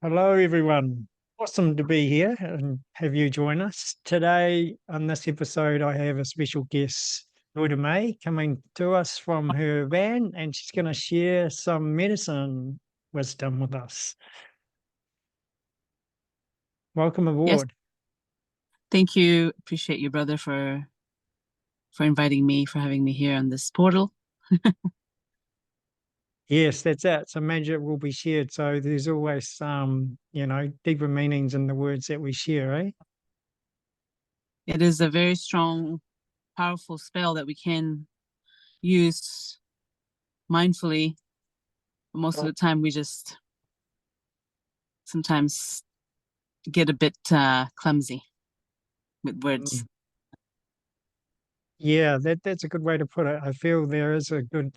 Hello, everyone. Awesome to be here and have you join us. Today, on this episode, I have a special guest, Joydah Mae, coming to us from her van, and she's going to share some medicine wisdom with us. Welcome Yes, aboard. thank you. Appreciate you, brother, for inviting me, for having me here on this portal. Yes, that's it. So magic will be shared. So there's always some, deeper meanings in the words that we share, eh? It is a very strong, powerful spell that we can use mindfully. But most of the time, we just sometimes get a bit clumsy with words. Mm. Yeah, that's a good way to put it. I feel there is a good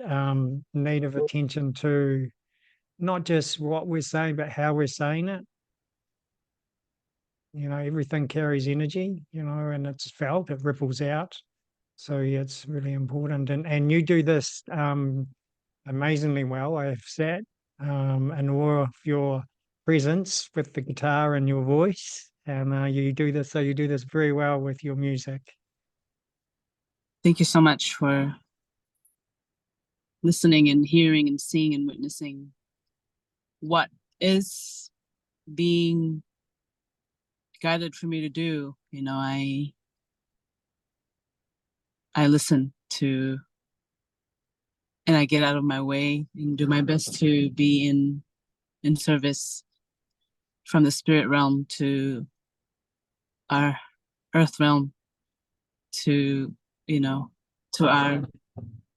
need of attention to not just what we're saying, but how we're saying it. Everything carries energy, and it's felt, it ripples out. So yeah, it's really important. And you do this amazingly well. I have sat in awe of your presence with the guitar and your voice. And you do this very well with your music. Thank you so much for listening and hearing and seeing and witnessing what is being guided for me to do. I listen to and I get out of my way and do my best to be in service from the spirit realm to our earth realm to you know to our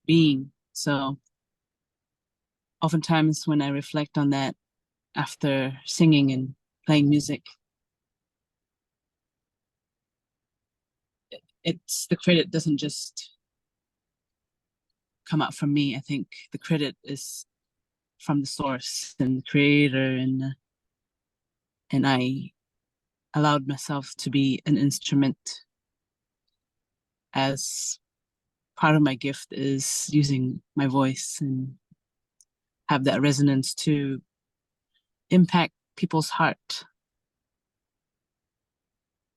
being. So oftentimes when I reflect on that after singing and playing music, it's the credit doesn't just come out from me. I think the credit is from the source and the creator, and I allowed myself to be an instrument, as part of my gift is using my voice and have that resonance to impact people's heart.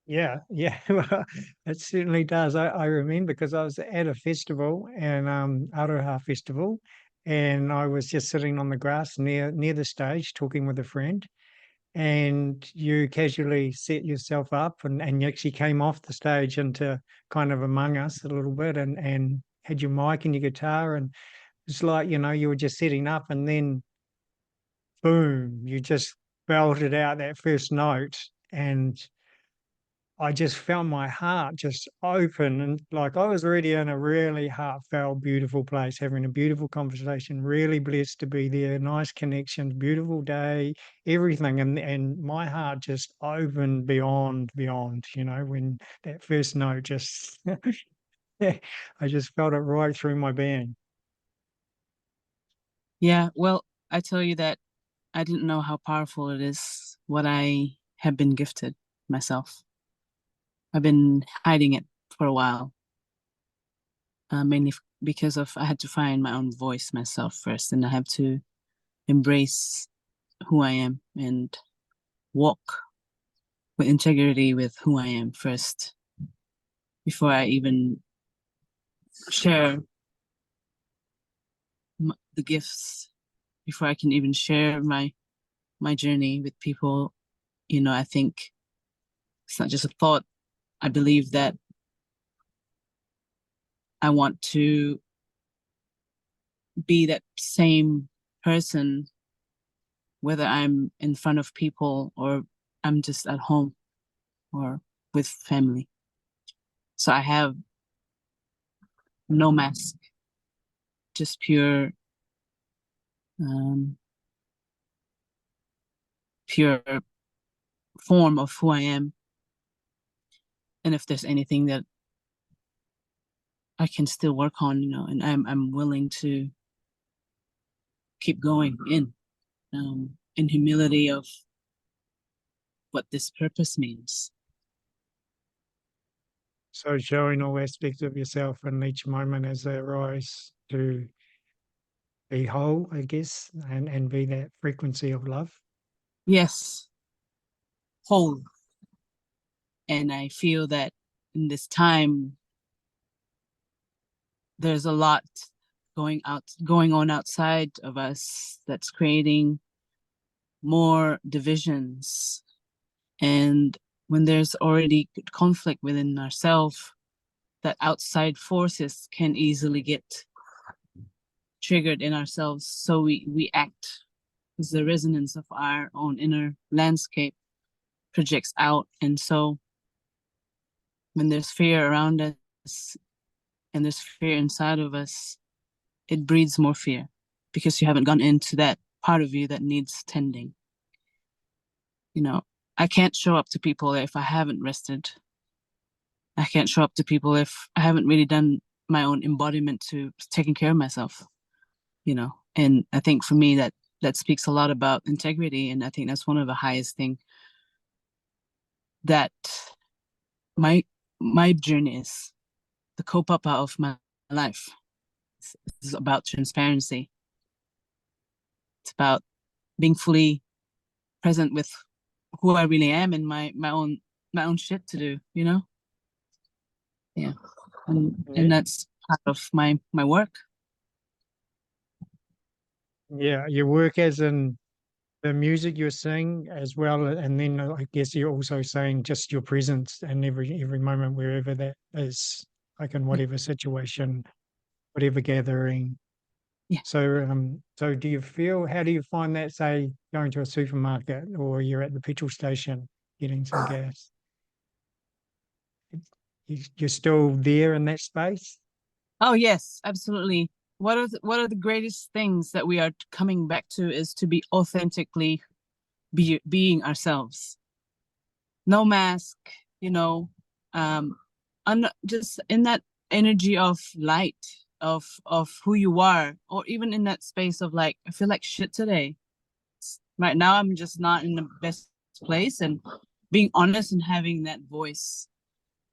Yeah, yeah, well, it certainly does. I remember because I was at a festival and Aroha festival, and I was just sitting on the grass near the stage talking with a friend, and you casually set yourself up and you actually came off the stage into kind of among us a little bit and had your mic and your guitar, and it's like, you were just setting up and then boom, you just belted out that first note, and I just felt my heart just open, and like I was already in a really heartfelt, beautiful place, having a beautiful conversation, really blessed to be there, nice connections, beautiful day, everything. And my heart just opened beyond, when that first note just I just felt it right through my being. Yeah, well, I tell you that I didn't know how powerful it is what I have been gifted myself. I've been hiding it for a while, mainly because of I had to find my own voice myself first, and I have to embrace who I am and walk with integrity with who I am first before I even share the gifts, before I can even share my journey with people. I think it's not just a thought. I believe that I want to be that same person, whether I'm in front of people or I'm just at home or with family. So I have no mask, just um, pure form of who I am. And if there's anything that I can still work on, and I'm willing to keep going in humility of what this purpose means. So showing all aspects of yourself in each moment as they arise to be whole, I guess, and be that frequency of love. yes, whole. And I feel that in this time, there's a lot going on outside of us that's creating more divisions. And when there's already conflict within ourselves, that outside forces can easily get triggered in ourselves. So we act because the resonance of our own inner landscape projects out. And so when there's fear around us and there's fear inside of us, it breeds more fear because you haven't gone into that part of you that needs tending. You know, I can't show up to people if I haven't rested. I can't show up to people if I haven't really done my own embodiment to taking care of myself, you know. And I think for me that speaks a lot about integrity. And I think that's one of the highest thing that my my journey is the co-papa of my life. It's about transparency. It's about being fully present with who I really am and my own shit to do, you know? Yeah. Yeah, And that's part of my work. yeah. Your work as in the music you're singing as well, and then I guess you're also saying just your presence and every moment wherever that is, like in Yeah. whatever situation, whatever gathering. Yeah. So do you feel? How do you find that? Say going to a supermarket or you're at the petrol station getting some gas. You're still there in that space. Oh yes, absolutely. What are the greatest things that we are coming back to is to be authentically being ourselves. No mask, you know, um just in that energy of light of who you are, or even in that space of like, I feel like shit today. Right now I'm just not in the best place, and being honest and having that voice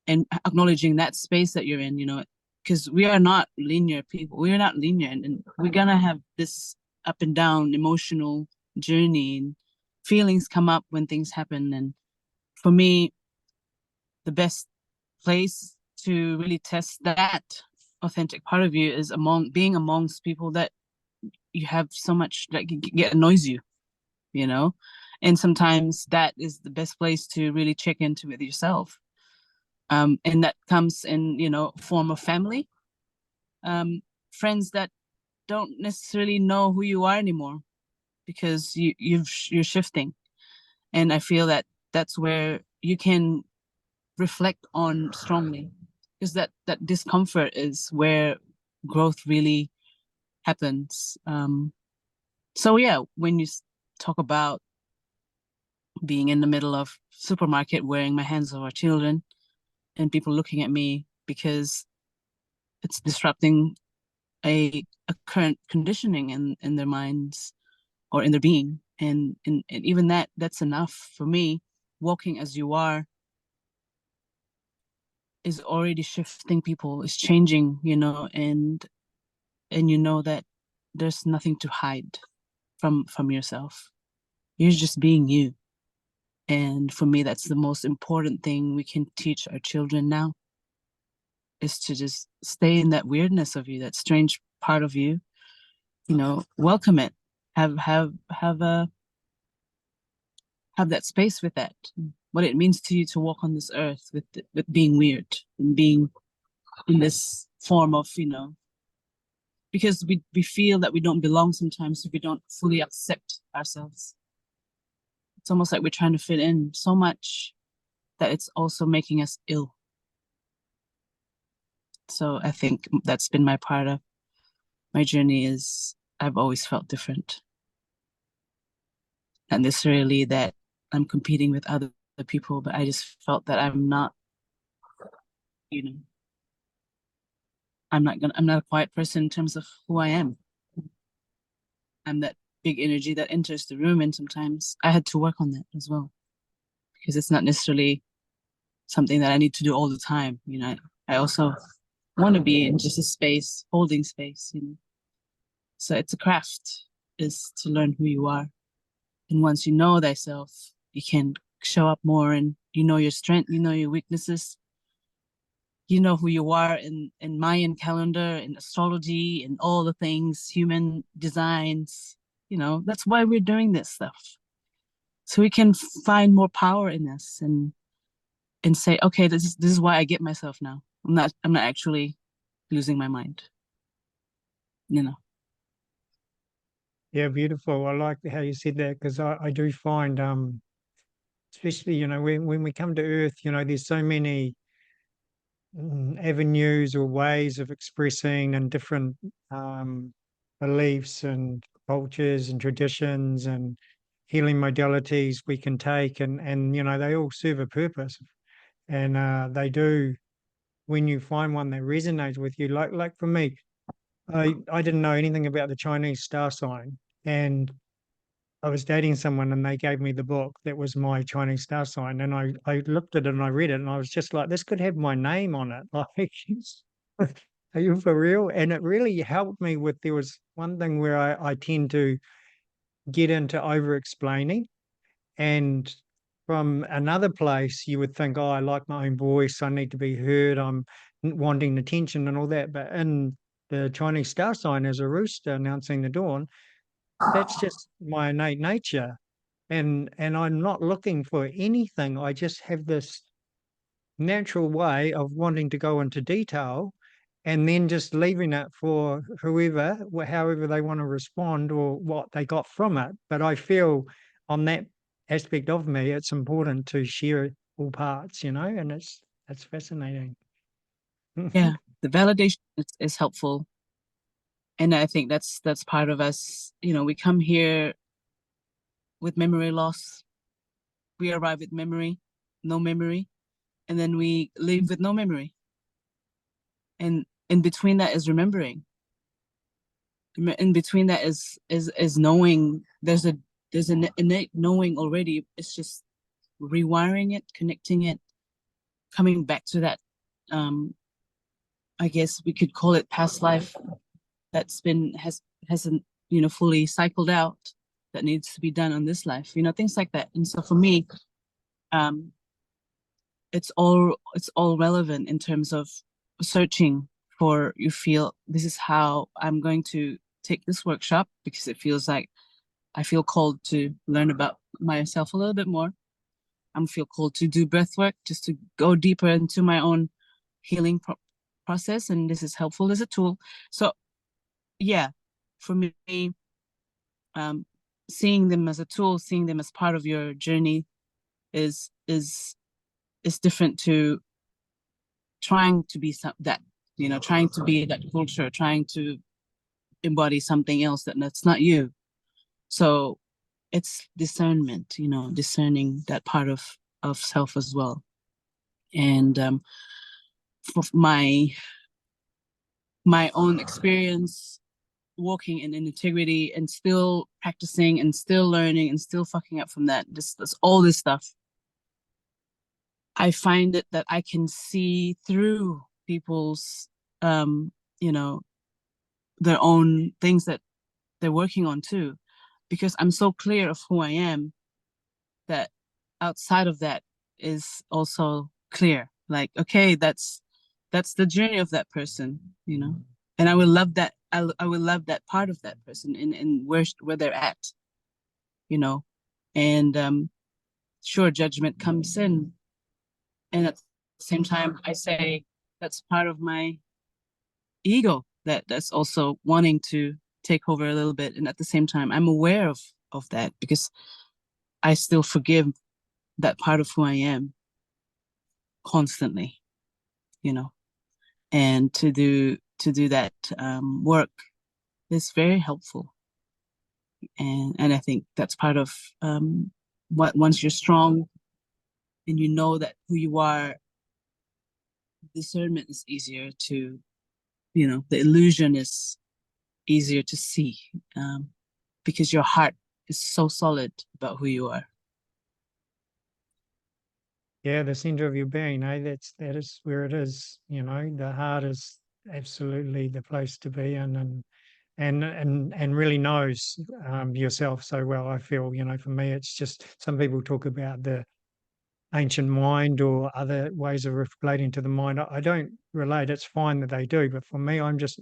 and acknowledging that space that you're in, you know, because we are not linear people. We are not linear, and we're gonna have this up and down emotional journey, and feelings come up when things happen. And for me, the best place to really test that authentic part of you is being amongst people that you have so much that get annoys you, you know. And sometimes that is the best place to really check into with yourself. And that comes in, you know, form of family, um, friends that don't necessarily know who you are anymore because you're shifting. And I feel that that's where you can reflect on strongly, because that discomfort is where growth really happens. So yeah, when you talk about being in the middle of supermarket wearing my hands over children and people looking at me because it's disrupting a current conditioning in their minds or in their being, and even that's enough for me. Walking as you are is already shifting people, is changing, you know. And you know that there's nothing to hide from yourself. You're just being you. And for me, that's the most important thing we can teach our children now, is to just stay in that weirdness of you, that strange part of you, you know. Welcome it. Have that space with that, what it means to you to walk on this earth with being weird and being in this form of, you know, because we feel that we don't belong sometimes if we don't fully accept ourselves. It's almost like we're trying to fit in so much that it's also making us ill. So I think that's been my part of my journey, is I've always felt different. Not necessarily that I'm competing with other people, but I just felt that I'm not, you know, I'm not a quiet person in terms of who I am. I'm that big energy that enters the room, and sometimes I had to work on that as well, because it's not necessarily something that I need to do all the time. You know, I also want to be in just a space, holding space, you know. So it's a craft, is to learn who you are And once you know thyself, you can show up more, and you know your strength, you know your weaknesses, you know who you are in Mayan calendar, in astrology, and all the things, human designs. That's why we're doing this stuff. So we can find more power in us, and say, okay, this is why I get myself now. I'm not actually losing my mind. You know. Yeah, beautiful. I like how you said that because I do find, especially, when we come to Earth, there's so many avenues or ways of expressing and different beliefs and cultures and traditions and healing modalities we can take, and they all serve a purpose, and they do. When you find one that resonates with you, like for me, I didn't know anything about the Chinese star sign, and I was dating someone and they gave me the book that was my Chinese star sign. And I looked at it and I read it and I was just like, this could have my name on it. Like, are you for real? And it really helped me with, there was one thing where I tend to get into over explaining. And from another place, you would think, oh, I like my own voice. I need to be heard. I'm wanting attention and all that. But in the Chinese star sign as a rooster announcing the dawn, that's just my innate nature, and I'm not looking for anything. I just have this natural way of wanting to go into detail and then just leaving it for whoever, however they want to respond or what they got from it. But I feel on that aspect of me, it's important to share all parts, and it's fascinating. Yeah, the validation is helpful, and I think that's part of us. We come here with memory loss. We arrive with memory, no memory, and then we leave with no memory. And in between that is remembering. In between that is knowing. There's an innate knowing already. It's just rewiring it, connecting it, coming back to that. I guess we could call it past life that's been hasn't fully cycled out, that needs to be done on this life. Things like that. And so for me, um, it's all relevant in terms of searching for, you feel this is how I'm going to take this workshop, because it feels like I feel called to learn about myself a little bit more. I feel called to do breath work, just to go deeper into my own healing process, and this is helpful as a tool. So yeah, for me, um, seeing them as a tool, seeing them as part of your journey is different to trying to be that, trying to be that culture, trying to embody something else that's not you. So it's discernment, discerning that part of self as well. And for my own experience walking in integrity and still practicing and still learning and still fucking up from that's all this stuff, I find it that I can see through people's you know their own things that they're working on too, because I'm so clear of who I am, that outside of that is also clear. Like, okay, that's the journey of that person. And I will love that. I will love that part of that person, and where they're at, you know. And sure, judgment comes in, and at the same time, I say that's part of my ego, that's also wanting to take over a little bit. And at the same time, I'm aware of that, because I still forgive that part of who I am constantly, you know. And to do that work is very helpful. And I think that's part of what, once you're strong and you know that who you are, discernment is easier to, the illusion is easier to see, because your heart is so solid about who you are. Yeah, the center of your being, that is where it is. The heart is absolutely the place to be in, and really knows yourself so well. I feel, for me, it's just some people talk about the ancient mind or other ways of relating to the mind. I don't relate. It's fine that they do, but for me, I just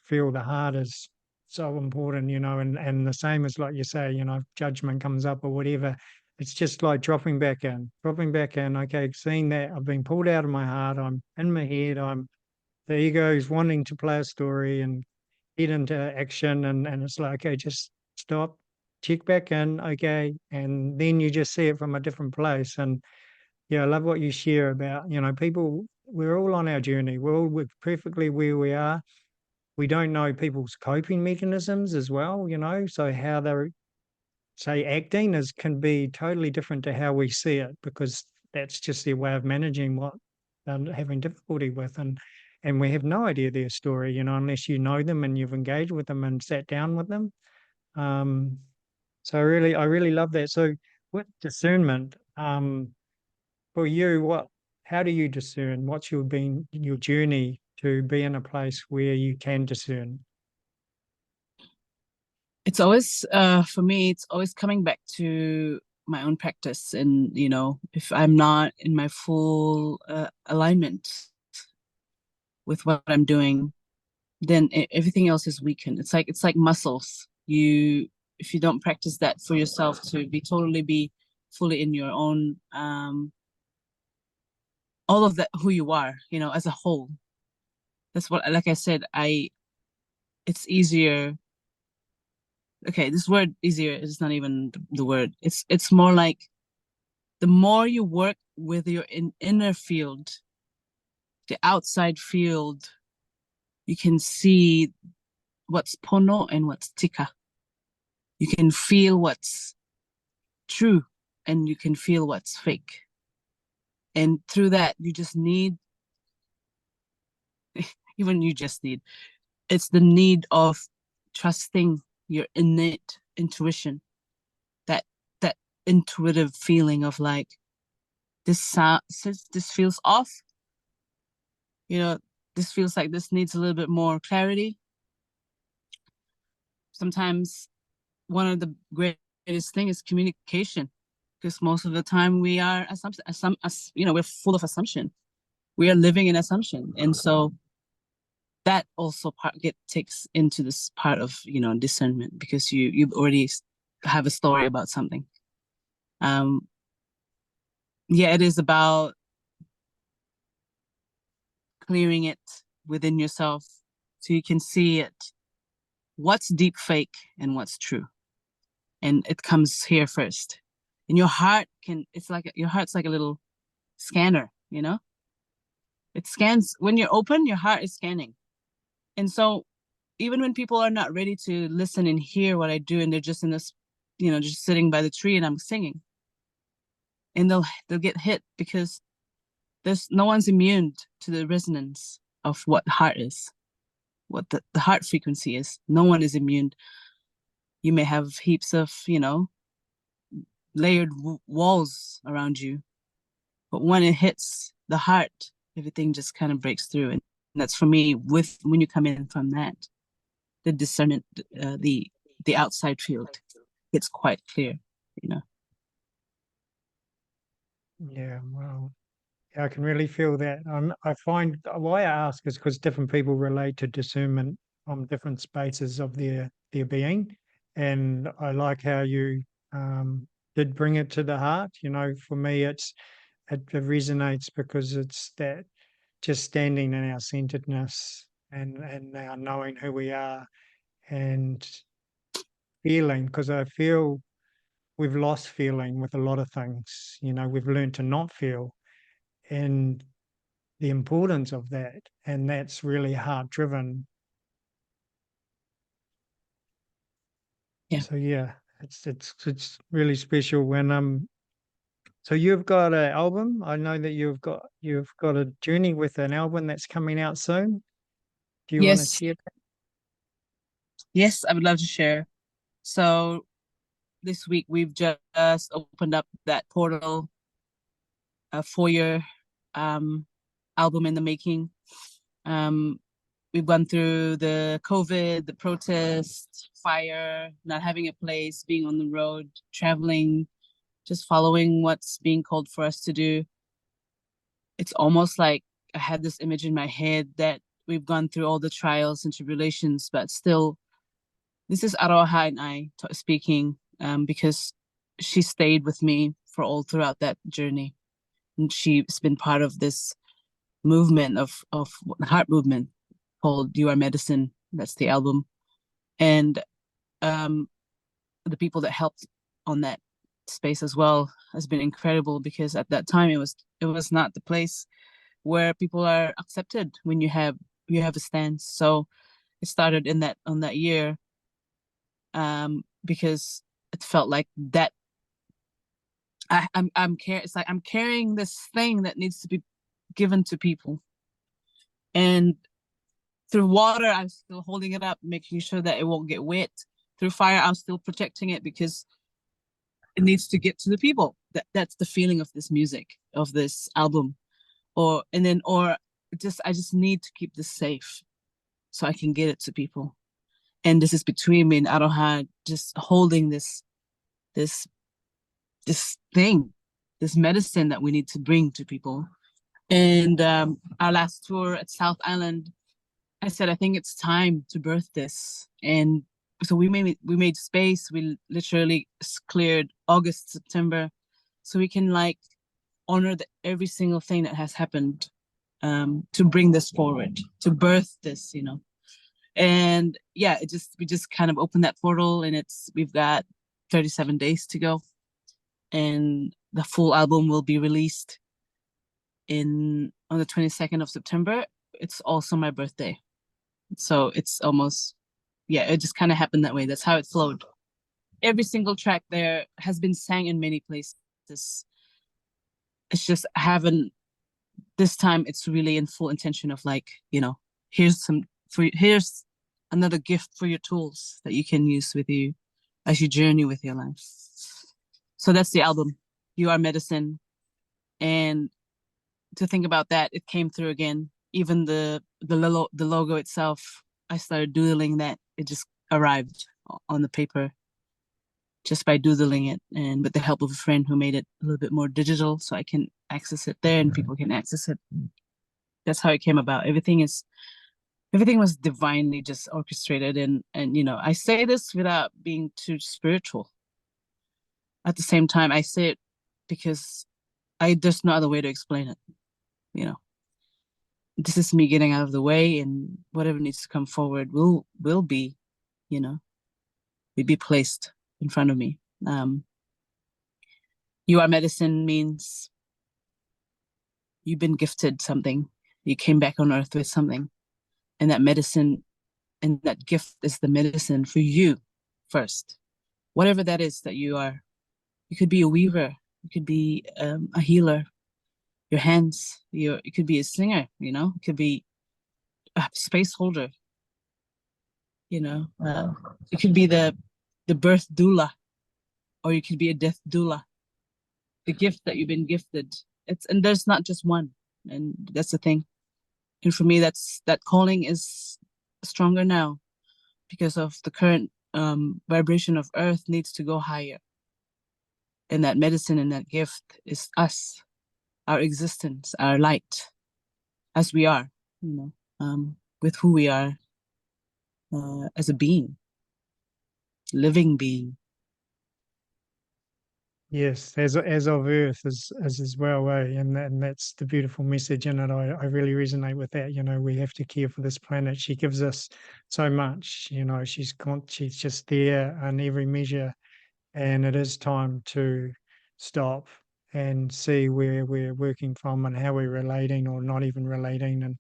feel the heart is so important, and the same as like you say, if judgment comes up or whatever, it's just like dropping back in, dropping back in. Okay, seeing that I've been pulled out of my heart, I'm in my head, the ego is wanting to play a story and get into action, and it's like, okay, just stop, check back in, okay, and then you just see it from a different place. And yeah, I love what you share about, people, we're all on our journey. We're perfectly where we are. We don't know people's coping mechanisms as well, so how they're, say, acting can be totally different to how we see it, because that's just their way of managing what they're having difficulty with. And we have no idea their story, unless you know them and you've engaged with them and sat down with them. Um, so I really love that. So with discernment, for you, how do you discern? What's your journey to be in a place where you can discern? It's always for me, it's always coming back to my own practice. And if I'm not in my full alignment with what I'm doing, then everything else is weakened. It's like muscles. If you don't practice that for yourself to be fully in your own all of that, who you are, as a whole. That's what, like I said, it's easier. Okay, this word easier is not even the word. It's more like the more you work with your inner field, the outside field, you can see what's pono and what's tika. You can feel what's true and you can feel what's fake. And through that, you just need, even you just need, it's the need of trusting your innate intuition, that that intuitive feeling of like, this feels off, you know, this feels like this needs a little bit more clarity. Sometimes one of the greatest thing is communication, because most of the time we are we're full of assumption. We are living in assumption, and so that also takes into this part of discernment, because you already have a story about something. um yeah, it is about clearing it within yourself so you can see it, what's deep fake and what's true. And it comes here first. And your heart your heart's like a little scanner. It scans when you're open, your heart is scanning. And so even when people are not ready to listen and hear what I do, and they're just in this, just sitting by the tree and I'm singing, and they'll get hit, because there's no one's immune to the resonance of what heart is, what the heart frequency is. No one is immune. You may have heaps of, layered walls around you, but when it hits the heart, everything just kind of breaks through. And that's for me, when you come in from that, the discernment, the outside field, it's quite clear. Yeah, well, yeah, I can really feel that. I find why I ask is because different people relate to discernment from different spaces of their being, and I like how you did bring it to the heart. For me, it resonates because it's that just standing in our centeredness and our knowing who we are and feeling, because I feel we've lost feeling with a lot of things. We've learned to not feel, and the importance of that, and that's really heart driven. Yeah. So yeah, it's really special when so you've got an album. I know that you've got a journey with an album that's coming out soon. Do you want to Yes. share Yes, I would love to share. So this week we've just opened up that portal, a 4-year um album in the making. um we've gone through the COVID, the protest, fire, not having a place, being on the road, traveling, just following what's being called for us to do. It's almost like I had this image in my head that we've gone through all the trials and tribulations, but still, this is Aroha and I speaking, because she stayed with me for all throughout that journey. And she's been part of this movement of heart movement called You Are Medicine. That's the album. And um, the people that helped on that space as well has been incredible, because at that time it was not the place where people are accepted when you have a stance. So it started in that on that year, because it felt like that it's like I'm carrying this thing that needs to be given to people. And through water, I'm still holding it up, making sure that it won't get wet. Through fire, I'm still protecting it because it needs to get to the people. That's the feeling of this music, of this album. Or I just need to keep this safe so I can get it to people. And this is between me and Aroha, just holding this this thing, this medicine that we need to bring to people. And our last tour at South Island, I said, I think it's time to birth this. And so we made space. We literally cleared August, September, so we can like honor every single thing that has happened, to bring this forward, to birth this, And yeah, we just kind of opened that portal, and we've got 37 days to go, and the full album will be released on the 22nd of September. It's also my birthday. So it's almost, yeah, it just kind of happened that way. That's how it flowed. Every single track there has been sang in many places. It's just this time it's really in full intention of like, here's here's another gift for your tools that you can use with you as you journey with your life. So that's the album, You Are Medicine. And to think about that, it came through again. Even the logo itself, I started doodling that. It just arrived on the paper just by doodling it, and with the help of a friend who made it a little bit more digital so I can access it there and people can access it. That's how it came about. Everything was divinely just orchestrated, and I say this without being too spiritual. At the same time, I say it because there's no other way to explain it. This is me getting out of the way, and whatever needs to come forward will be, be placed in front of me. You are medicine means you've been gifted something. You came back on earth with something, and that medicine and that gift is the medicine for you first. Whatever that is that you are. You could be a weaver. You could be a healer. Your hands. It could be a singer. It could be a space holder. It could be the birth doula, or you could be a death doula. The gift that you've been gifted. And there's not just one, and that's the thing. And for me, that calling is stronger now because of the current vibration of Earth needs to go higher. And that medicine and that gift is us, our existence, our light, as we are, with who we are as a being, living being. Yes, as of Earth as well, and that's the beautiful message in it. I really resonate with that. We have to care for this planet. She gives us so much. She's just there on every measure, and it is time to stop and see where we're working from and how we're relating or not even relating, and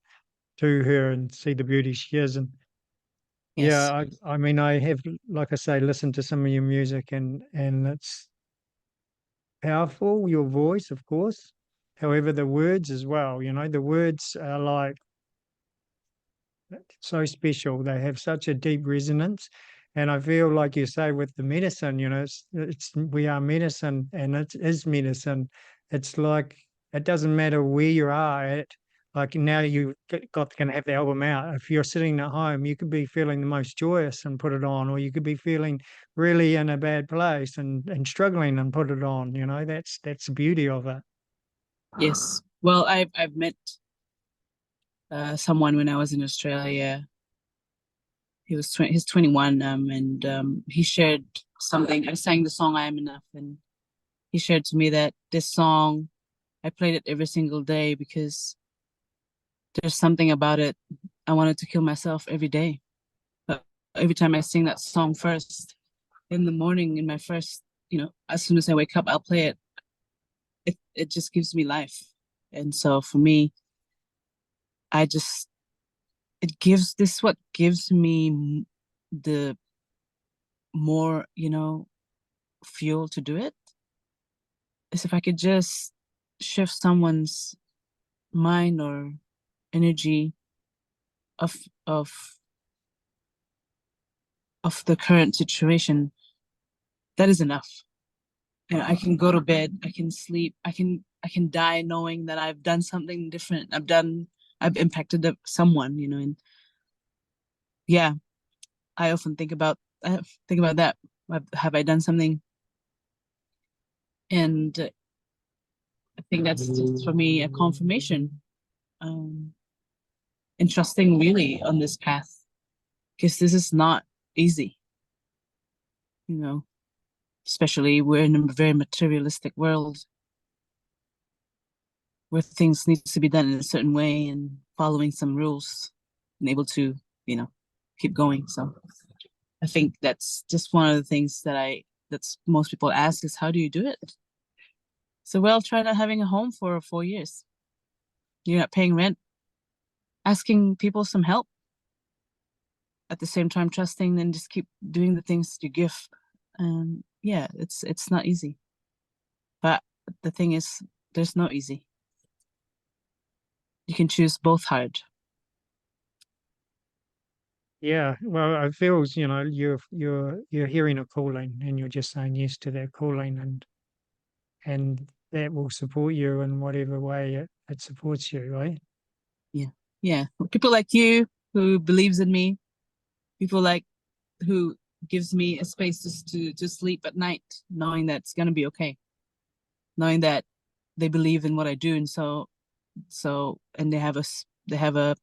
to her, and see the beauty she is. And Yes. yeah, I mean, I have, like I say, listened to some of your music, and it's powerful, your voice, of course. However, the words as well, the words are like so special. They have such a deep resonance. And I feel like you say with the medicine, we are medicine, and it is medicine. It's like, it doesn't matter where you are at. like now you got going to have the album out. If you're sitting at home, you could be feeling the most joyous and put it on, or you could be feeling really in a bad place and struggling and put it on. You know, that's the beauty of it. Yes. Well, I've met someone when I was in Australia. He's 21, and he shared something. I sang the song "I Am Enough," and he shared to me that this song, I played it every single day because there's something about it. I wanted to kill myself every day. But every time I sing that song first in the morning, in my first, as soon as I wake up, I'll play it. It just gives me life. And so for me, I just what gives me the more, fuel to do it is if I could just shift someone's mind or energy of of of the current situation. That is enough. I can go to bed, I can sleep, I can die knowing that I've done something different. I've impacted someone, and yeah, I often think about that. Have I done something? And I think that's just for me a confirmation, um, and trusting really on this path, because this is not easy, you know, especially we're in a very materialistic world where things need to be done in a certain way and following some rules and able to, keep going. So I think that's just one of the things that's most people ask is how do you do it? So well, try not having a home for 4 years. You're not paying rent, asking people some help, at the same time trusting and just keep doing the things you give. And yeah, it's not easy. But the thing is, there's no easy. You can choose both hard. Yeah, well, it feels, you're hearing a calling and you're just saying yes to that calling, and that will support you in whatever way it supports you, right? Yeah. Yeah. People like you who believes in me, people like who gives me a space to sleep at night, knowing that it's gonna be okay, knowing that they believe in what I do, and and they have a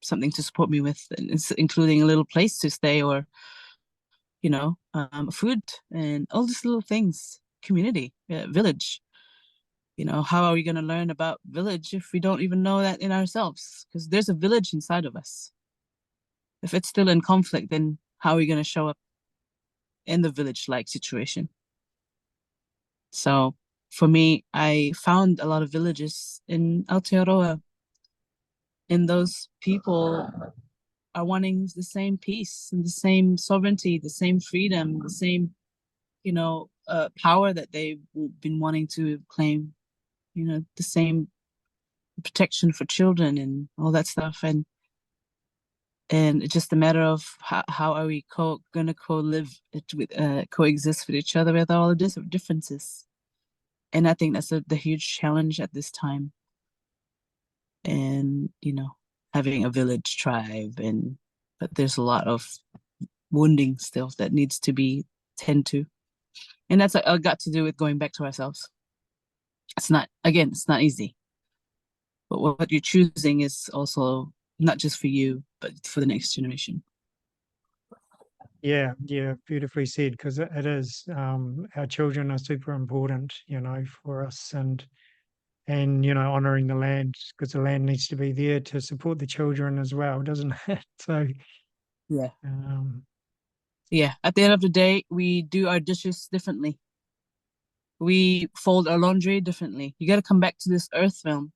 something to support me with, and it's including a little place to stay or food and all these little things, community, village. How are we going to learn about village if we don't even know that in ourselves? Because there's a village inside of us. If it's still in conflict, then how are we going to show up in the village-like situation? So for me, I found a lot of villages in Aotearoa, and those people are wanting the same peace and the same sovereignty, the same freedom, the same, power that they've been wanting to claim, the same protection for children and all that stuff. And it's just a matter of how are we gonna coexist with each other with all the differences. And I think that's the huge challenge at this time. And having a village tribe, but there's a lot of wounding still that needs to be tend to, and that's got to do with going back to ourselves. It's not easy, but what you're choosing is also not just for you but for the next generation. Yeah, yeah, beautifully said. Because it is, our children are super important, for us, and honoring the land, because the land needs to be there to support the children as well, doesn't it? So, Yeah. um, Yeah, at the end of the day, we do our dishes differently, we fold our laundry differently. You got to come back to this earth realm.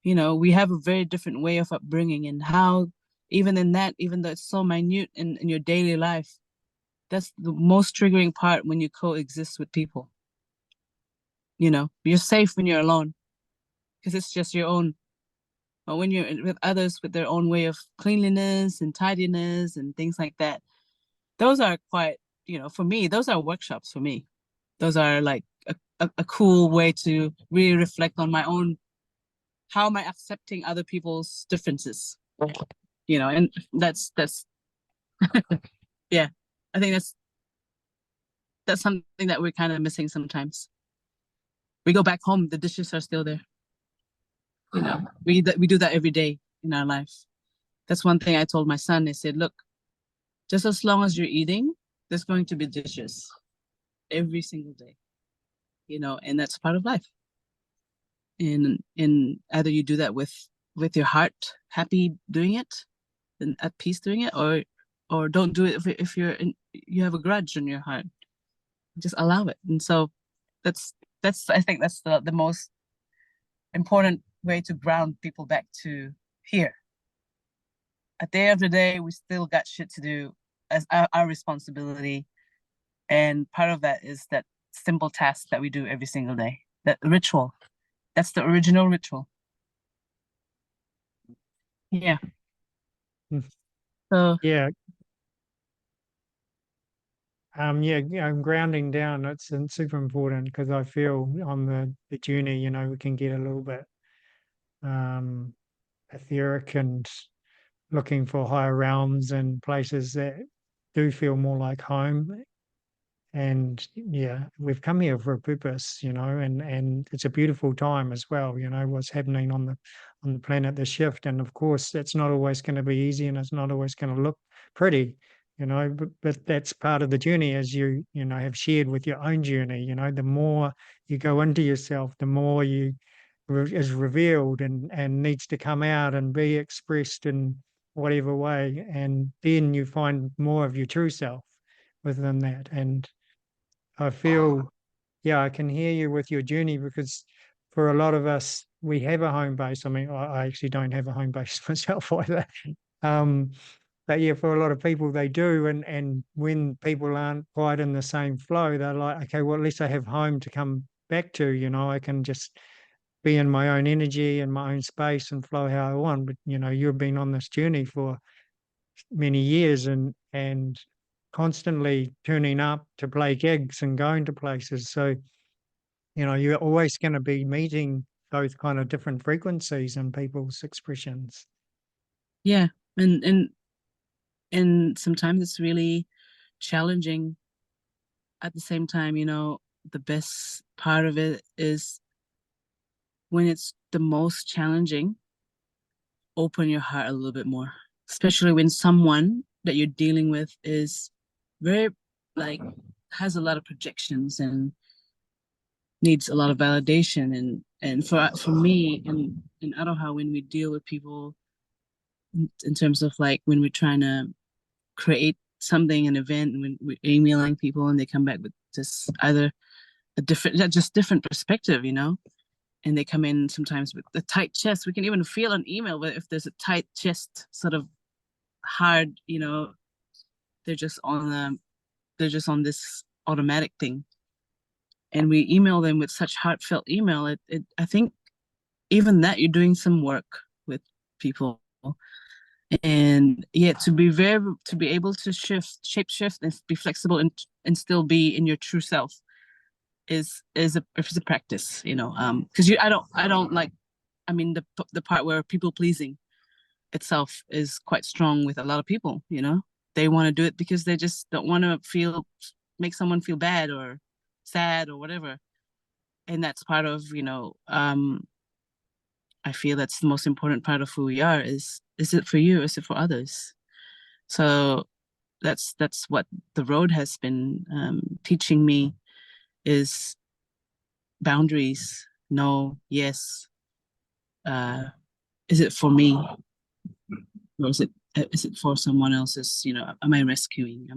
We have a very different way of upbringing, and how even in that, even though it's so minute in your daily life, that's the most triggering part when you coexist with people. You're safe when you're alone because it's just your own. But when you're with others with their own way of cleanliness and tidiness and things like that, those are quite, for me, those are workshops for me. Those are like a cool way to really reflect on my own how am I accepting other people's differences? You know, and that's yeah, I think that's something that we're kind of missing sometimes. We go back home, the dishes are still there. You know, we do that every day in our life. That's one thing I told my son. I said, look, just as long as you're eating, there's going to be dishes every single day. You know, and that's part of life. And either you do that with your heart happy doing it and at peace doing it, or don't do it if you have a grudge in your heart. Just allow it. And so that's I think that's the most important way to ground people back to here. At the end of the day, we still got shit to do as our responsibility, and part of that is that simple task that we do every single day, that ritual. That's the original ritual. Yeah. So Yeah. Yeah, grounding down, that's super important because I feel on the journey, you know, we can get a little bit um, etheric and looking for higher realms and places that do feel more like home. And yeah, we've come here for a purpose, you know, and it's a beautiful time as well, you know, what's happening on the planet, the shift. And of course, that's not always going to be easy and it's not always going to look pretty, you know, but that's part of the journey as you know, have shared with your own journey, you know, the more you go into yourself, the more you is revealed and needs to come out and be expressed in whatever way. And then you find more of your true self within that. And I feel, yeah, I can hear you with your journey because for a lot of us, we have a home base. I mean, I actually don't have a home base myself either. Um, but yeah, for a lot of people, they do. And when people aren't quite in the same flow, they're like, okay, well, at least I have home to come back to. You know, I can just be in my own energy and my own space and flow how I want. But you know, you've been on this journey for many years and constantly turning up to play gigs and going to places. So, you know, you're always going to be meeting those kind of different frequencies in people's expressions. yeah, and sometimes it's really challenging. At the same time, you know, the best part of it is when it's the most challenging, open your heart a little bit more, especially when someone that you're dealing with is very, like, has a lot of projections and needs a lot of validation. And for me in Aroha, when we deal with people in terms of like when we're trying to create something, an event, and when we're emailing people and they come back with just either a different, just different perspective, you know, and they come in sometimes with a tight chest. We can even feel an email, but if there's a tight chest, sort of hard, you know, they're just on they're just on this automatic thing. And we email them with such heartfelt email. I think even that you're doing some work with people, and yeah, to be able to shape shift and be flexible and still be in your true self is a practice, you know. Because I don't like, I mean, the part where people pleasing itself is quite strong with a lot of people, you know. They want to do it because they just don't want to make someone feel bad or sad or whatever. And that's part of, you know, I feel that's the most important part of who we are. Is it for you, is it for others? So that's what the road has been teaching me, is boundaries. No, yes. uh is it for me, or is it for someone else's? You know, am I rescuing?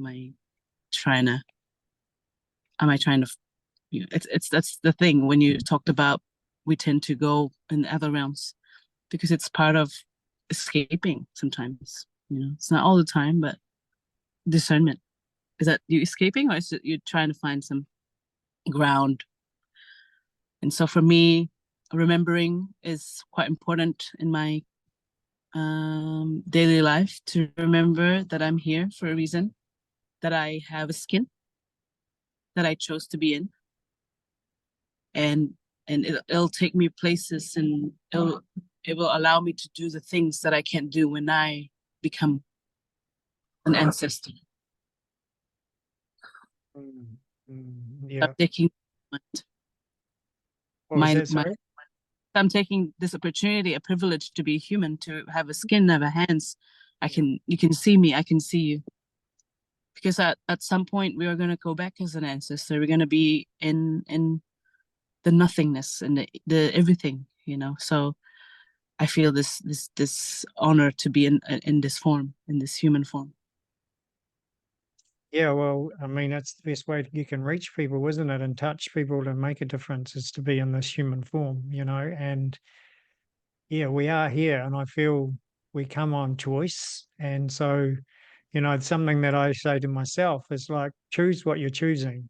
Trying to am I trying to, you know, it's that's the thing when you talked about we tend to go in other realms because it's part of escaping sometimes. You know, it's not all the time, but discernment. Is that you escaping, or is it you trying to find some ground? And so for me, remembering is quite important in my daily life, to remember that I'm here for a reason, that I have a skin that I chose to be in, and it'll take me places, and it will allow me to do the things that I can't do when I become an ancestor. Yeah. I'm taking What was my that, my sorry? I'm taking this opportunity, a privilege to be human, to have a skin, have a hands. You can see me, I can see you. Because at some point we are gonna go back as an ancestor. We're gonna be in the nothingness and the everything, you know. So I feel this honor to be in this form, in this human form. Yeah, well, I mean, that's the best way you can reach people, isn't it? And touch people to make a difference is to be in this human form, you know? And yeah, we are here, and I feel we come on choice. And so, you know, it's something that I say to myself is like, choose what you're choosing.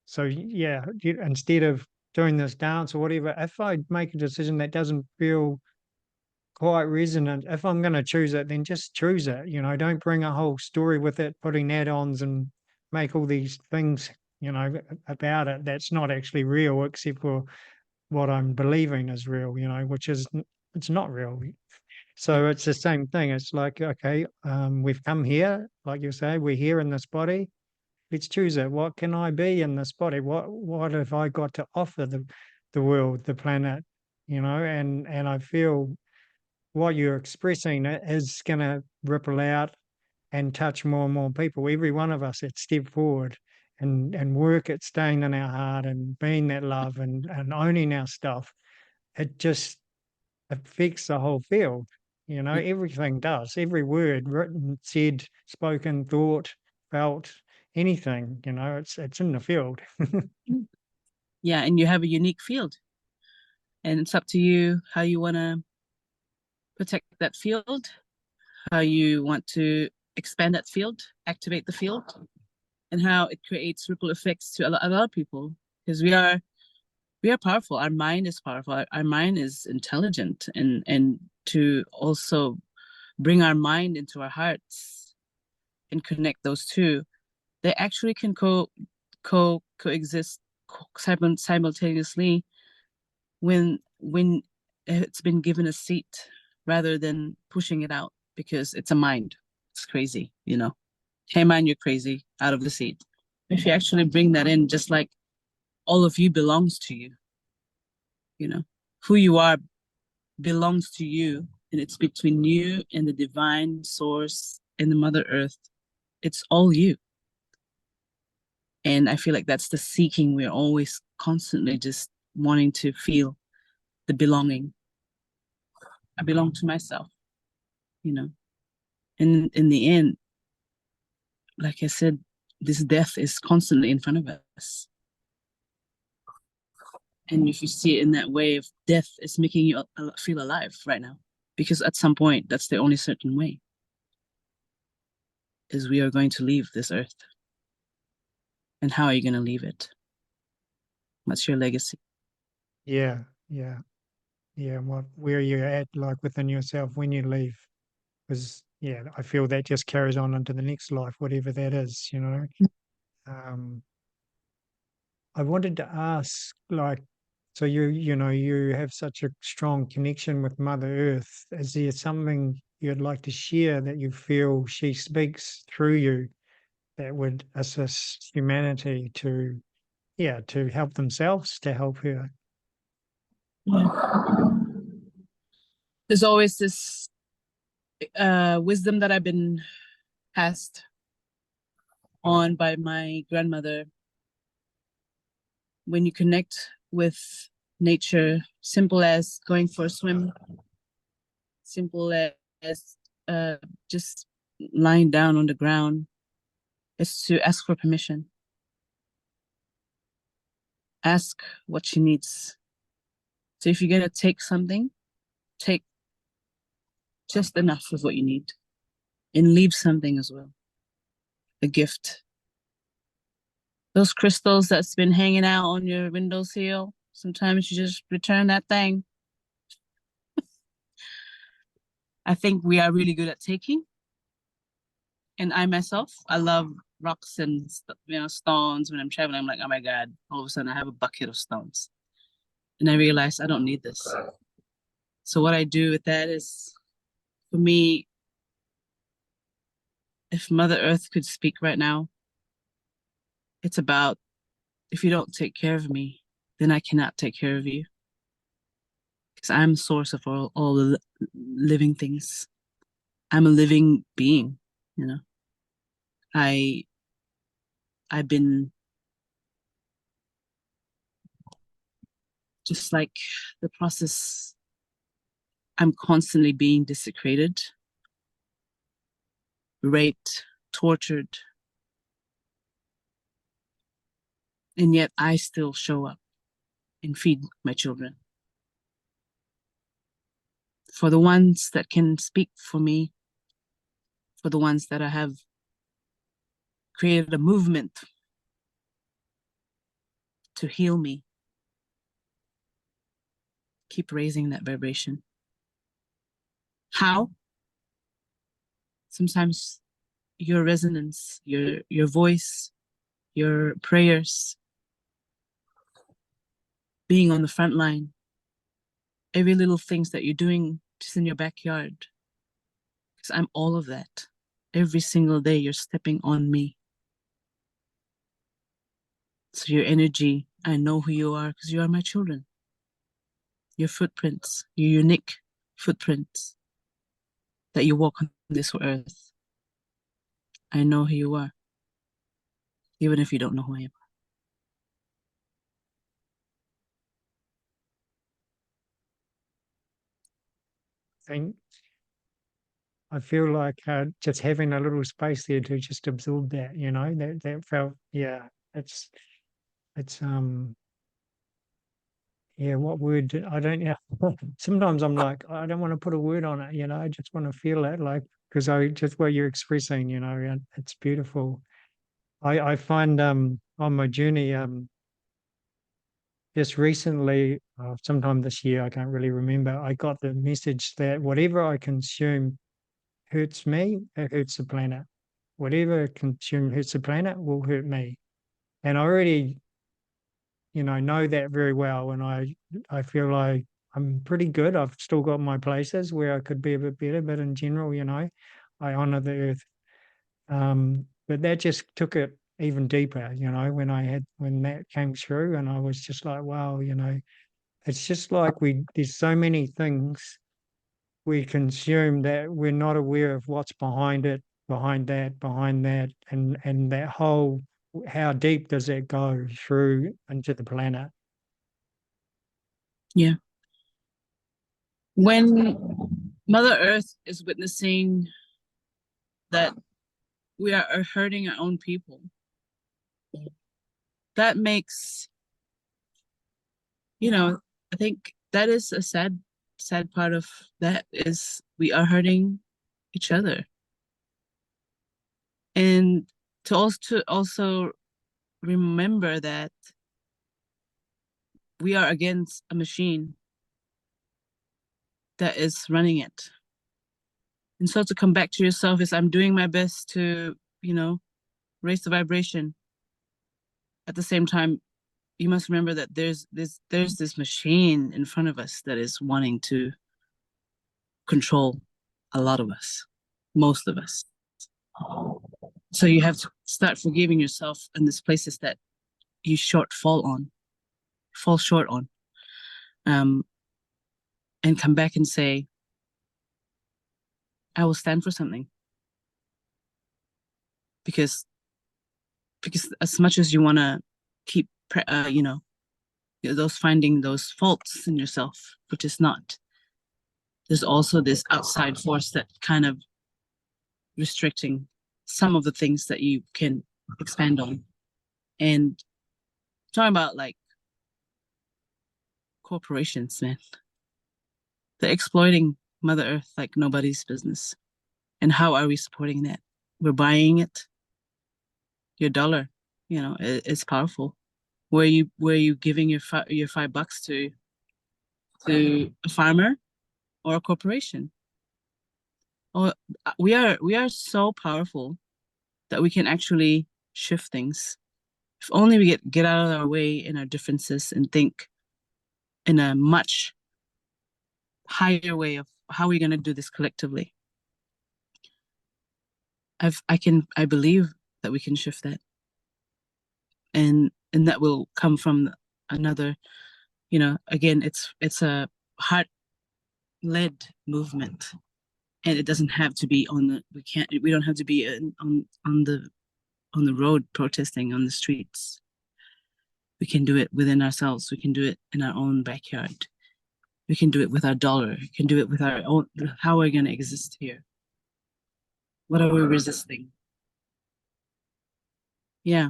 So, yeah, instead of doing this dance or whatever, if I make a decision that doesn't feel quite resonant, if I'm going to choose it, then just choose it. You know, don't bring a whole story with it, putting add-ons and make all these things, you know, about it that's not actually real, except for what I'm believing is real, you know, which is it's not real. Yeah. So it's the same thing. It's like, okay, we've come here, like you say, we're here in this body. Let's choose it. What can I be in this body? What have I got to offer the world, the planet? You know, and I feel what you're expressing is going to ripple out and touch more and more people. Every one of us that step forward and work at staying in our heart and being that love and owning our stuff, it just affects the whole field. You know, Yeah. everything does. Every word written, said, spoken, thought, felt, anything. You know, it's in the field. Yeah, and you have a unique field, and it's up to you how you want to protect that field, how you want to expand that field, activate the field, and how it creates ripple effects to a lot of people. Because we are powerful. Our mind is powerful. Our mind is intelligent, and to also bring our mind into our hearts and connect those two, they actually can coexist simultaneously when it's been given a seat rather than pushing it out because it's a mind. It's crazy, you know. Hey man, you're crazy, out of the seat. If you actually bring that in, just like all of you belongs to you, you know. Who you are belongs to you, and it's between you and the divine source and the Mother Earth. It's all you. And I feel like that's the seeking. We're always constantly just wanting to feel the belonging. I belong to myself, you know. And in the end, like I said, this death is constantly in front of us. And if you see it in that way, if death is making you feel alive right now, because at some point, that's the only certain way, is we are going to leave this earth. And how are you going to leave it? What's your legacy? Yeah, yeah, yeah. Where you're at, like within yourself when you leave, because yeah, I feel that just carries on into the next life, whatever that is. You know. Um, I wanted to ask, like, so you know, you have such a strong connection with Mother Earth. Is there something you'd like to share that you feel she speaks through you that would assist humanity to, yeah, to help themselves, to help her? Yeah. There's always this wisdom that I've been passed on by my grandmother. When you connect with nature, simple as going for a swim, simple as just lying down on the ground, is to ask for permission. Ask what she needs. So if you're gonna take something, take just enough of what you need and leave something as well. A gift. Those crystals that's been hanging out on your windowsill, sometimes you just return that thing. I think we are really good at taking. And I myself, I love rocks and stones. When I'm traveling, I'm like, oh my God, all of a sudden I have a bucket of stones. And I realized I don't need this. So what I do with that is, for me, if Mother Earth could speak right now, it's about, if you don't take care of me, then I cannot take care of you. Because I'm the source of all the living things. I'm a living being, you know. I I've been just like the process. I'm constantly being desecrated, raped, tortured, and yet I still show up and feed my children. For the ones that can speak for me, for the ones that I have created a movement to heal me, keep raising that vibration. How? Sometimes your resonance, your voice, your prayers, being on the front line, every little things that you're doing just in your backyard. Because I'm all of that. Every single day you're stepping on me. So your energy, I know who you are because you are my children. Your footprints, your unique footprints that you walk on this earth. I know who you are, even if you don't know who I am. Think I feel like just having a little space there to just absorb that, that felt, yeah, it's yeah, what word? I don't, yeah. Sometimes I'm like, I don't want to put a word on it, I just want to feel it, like, because I just what you're expressing, and it's beautiful. I find on my journey, just recently, sometime this year, I can't really remember, I got the message that whatever I consume hurts me, it hurts the planet. Whatever I consume hurts the planet will hurt me. And I already, know that very well. And I feel like I'm pretty good. I've still got my places where I could be a bit better, but in general, I honor the earth. But that just took it even deeper, when that came through, and I was just like, wow, it's just like there's so many things we consume that we're not aware of what's behind it, behind that, and that whole, how deep does that go through into the planet? Yeah. When Mother Earth is witnessing that we are hurting our own people, that makes, I think that is a sad part of that, is we are hurting each other. And to also remember that we are against a machine that is running it. And so to come back to yourself is, I'm doing my best to, raise the vibration. At the same time, you must remember that there's this machine in front of us that is wanting to control a lot of us, most of us. So you have to start forgiving yourself in these places that you fall short on, um, and come back and say, I will stand for something. Because as much as you want to keep, those finding those faults in yourself, which is not, there's also this outside force that kind of restricting some of the things that you can expand on. And talking about like corporations, man, they're exploiting Mother Earth like nobody's business. And how are we supporting that? We're buying it. Your dollar, it's powerful. Where you giving your $5 to a farmer or a corporation? Or we are so powerful that we can actually shift things. If only we get out of our way in our differences and think in a much higher way of how we're going to do this collectively. I believe that we can shift that, and that will come from another, again, it's a heart led movement, and it doesn't have to be we don't have to be on the road protesting on the streets. We can do it within ourselves. We can do it in our own backyard. We can do it with our dollar. We can do it with our own, how we're going to exist here. What are we resisting? Yeah.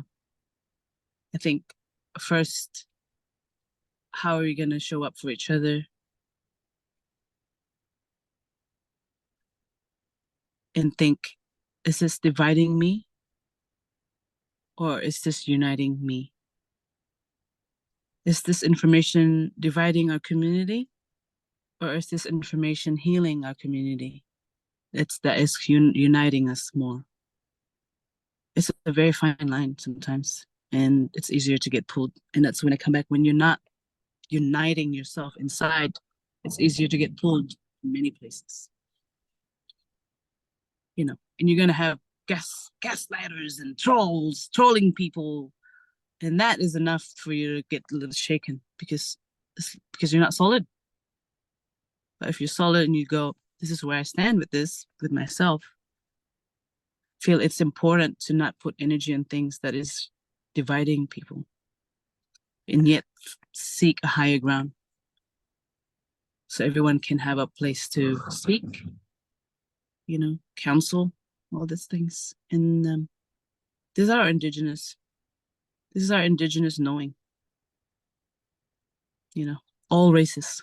I think first, how are we going to show up for each other? And think, is this dividing me? Or is this uniting me? Is this information dividing our community? Or is this information healing our community? That is uniting us more. It's a very fine line sometimes, and it's easier to get pulled. And that's when I come back, when you're not uniting yourself inside, it's easier to get pulled in many places. And you're gonna have gaslighters and trolls trolling people, and that is enough for you to get a little shaken because you're not solid. But if you're solid and you go, this is where I stand with this, with myself, feel it's important to not put energy on things that is dividing people, and yet seek a higher ground so everyone can have a place to speak, counsel, all these things. And this is our indigenous knowing, all races.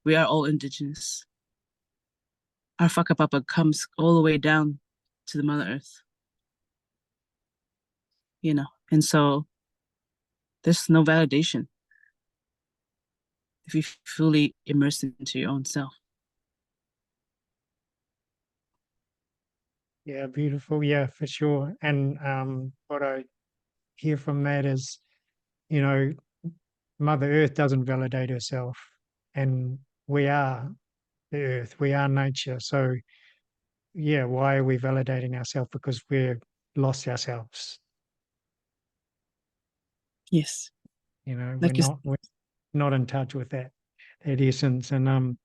We are all indigenous. Our whakapapa comes all the way down to the Mother Earth. And so there's no validation if you fully immerse into your own self. Yeah, beautiful. Yeah, for sure. And what I hear from that is, Mother Earth doesn't validate herself, and we are the Earth, we are nature. So, yeah, why are we validating ourselves? Because we're lost ourselves. Yes. We're Like not in touch with that essence. And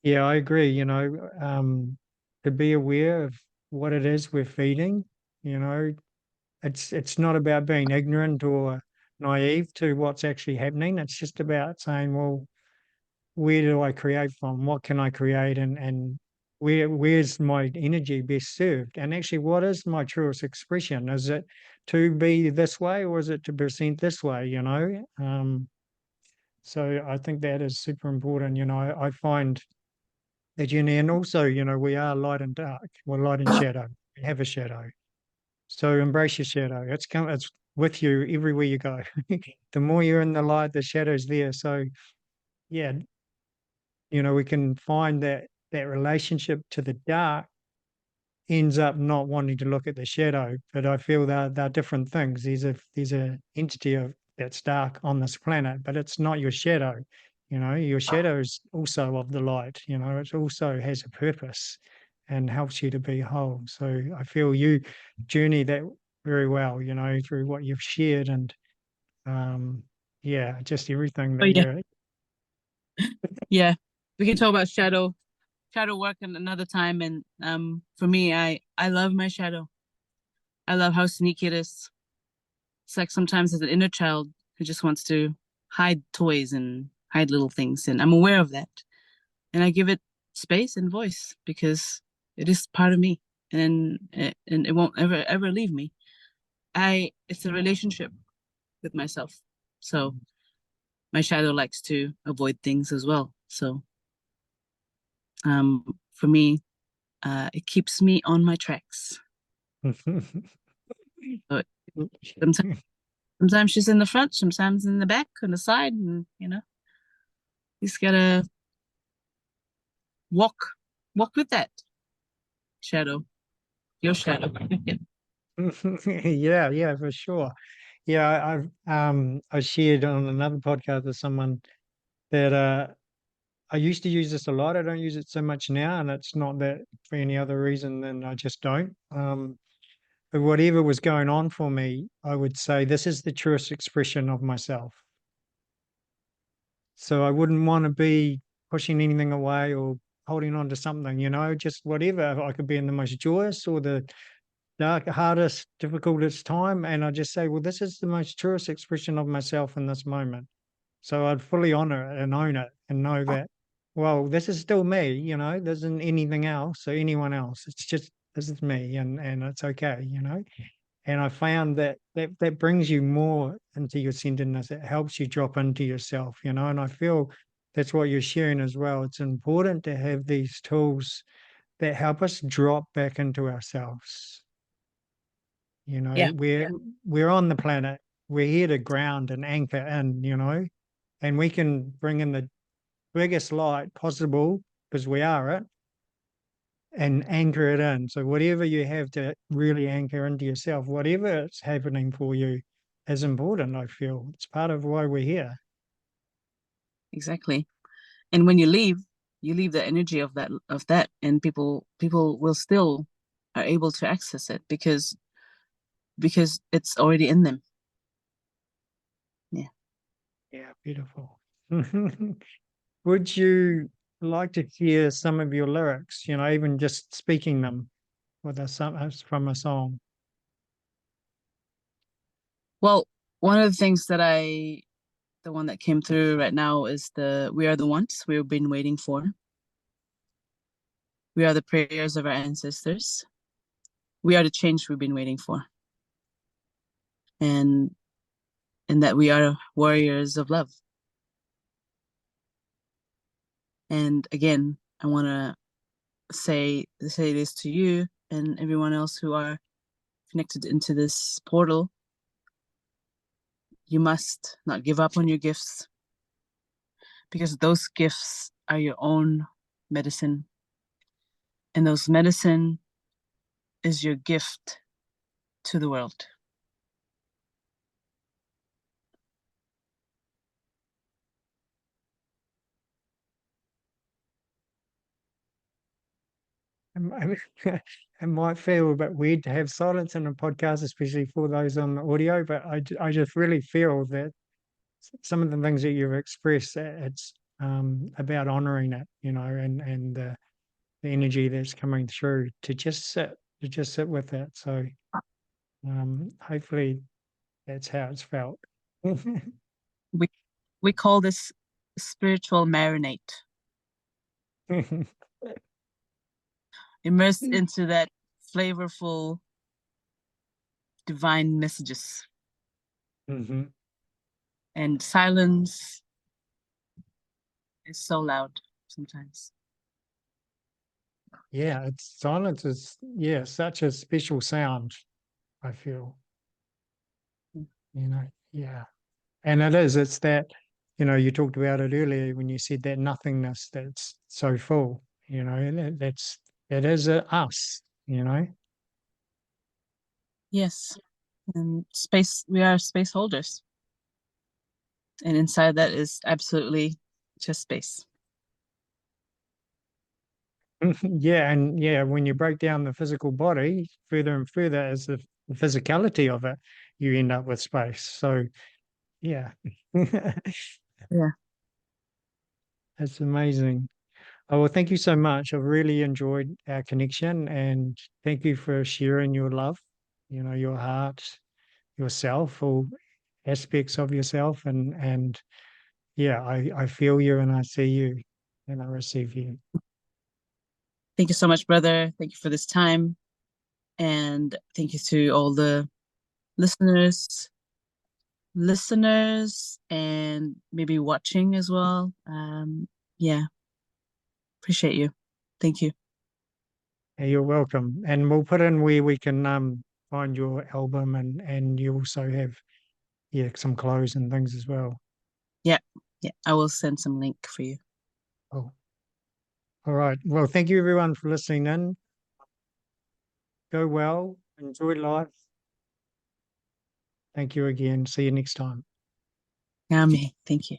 yeah, I agree. To be aware of what it is we're feeding. It's not about being ignorant or naive to what's actually happening. It's just about saying, well, where do I create from? What can I create? And where's my energy best served? And actually, what is my truest expression? Is it to be this way, or is it to present this way? So I think that is super important. I find that, and also, we are light and dark. We're light and shadow. We have a shadow. So embrace your shadow. It's with you everywhere you go. The more you're in the light, the shadow's there. So yeah, we can find that relationship to the dark ends up not wanting to look at the shadow. But I feel they're different things. There's a entity that's dark on this planet, but it's not your shadow. Your shadow is also of the light. It also has a purpose and helps you to be whole. So I feel you journey that very well, through what you've shared, and yeah, just everything oh that yeah, you're. yeah. We can talk about shadow work another time. And for me, I love my shadow. I love how sneaky it is. It's like sometimes as an inner child who just wants to hide toys and hide little things, and I'm aware of that, and I give it space and voice because it is part of me, and it won't ever leave me. It's a relationship with myself, so my shadow likes to avoid things as well. So for me, it keeps me on my tracks. So sometimes she's in the front, sometimes in the back, on the side, and you just gotta walk with that shadow, your shadow. Yeah, yeah, for sure. Yeah, I shared on another podcast with someone that I used to use this a lot. I don't use it so much now, and it's not that for any other reason than I just don't. But whatever was going on for me, I would say this is the truest expression of myself. So I wouldn't want to be pushing anything away or holding on to something, just whatever. I could be in the most joyous or the dark, hardest, difficultest time. And I just say, well, this is the most truest expression of myself in this moment. So I'd fully honor it and own it and know that, well, this is still me, there isn't anything else or anyone else. It's just, this is me and it's okay. And I found that brings you more into your centeredness. It helps you drop into yourself. And I feel that's what you're sharing as well. It's important to have these tools that help us drop back into ourselves. Yeah. We're on the planet. We're here to ground and anchor in, and we can bring in the biggest light possible because we are it and anchor it in. So whatever you have to really anchor into yourself, whatever is happening for you is important, I feel. It's part of why we're here. Exactly. And when you leave the energy of that, and people will still are able to access it because it's already in them. Yeah. Yeah, beautiful. Would you like to hear some of your lyrics, even just speaking them with us from a song? Well, one of the things the one that came through right now is the "We are the ones we've been waiting for. We are the prayers of our ancestors. We are the change we've been waiting for." And that we are warriors of love. And again, I want to say this to you and everyone else who are connected into this portal. You must not give up on your gifts, because those gifts are your own medicine, and those medicine is your gift to the world. It might feel a bit weird to have silence in a podcast, especially for those on the audio, but I just really feel that some of the things that you've expressed, it's about honoring it, and the energy that's coming through to just sit with it. So hopefully that's how it's felt. We we call this spiritual marinate. Immerse into that flavorful divine messages. Hmm. And silence is so loud sometimes. Yeah, silence is, yeah, such a special sound, I feel, yeah. And it's that, you talked about it earlier when you said that nothingness that's so full, and it is us. Yes. And space, we are space holders. And inside that is absolutely just space. Yeah, and yeah, when you break down the physical body further and further as the physicality of it, you end up with space. So yeah. Yeah. That's amazing. Oh, well, thank you so much. I've really enjoyed our connection and thank you for sharing your love, your heart, yourself, all aspects of yourself. And yeah, I feel you and I see you and I receive you. Thank you so much, brother. Thank you for this time. And thank you to all the listeners, and maybe watching as well. Yeah, appreciate you. Thank you. Hey, you're welcome. And we'll put in where we can find your album and you also have some clothes and things as well. Yeah, yeah. I will send some link for you. Oh, all right. Well, thank you everyone for listening in. Go well, enjoy life. Thank you again. See you next time. Yummy. Thank you.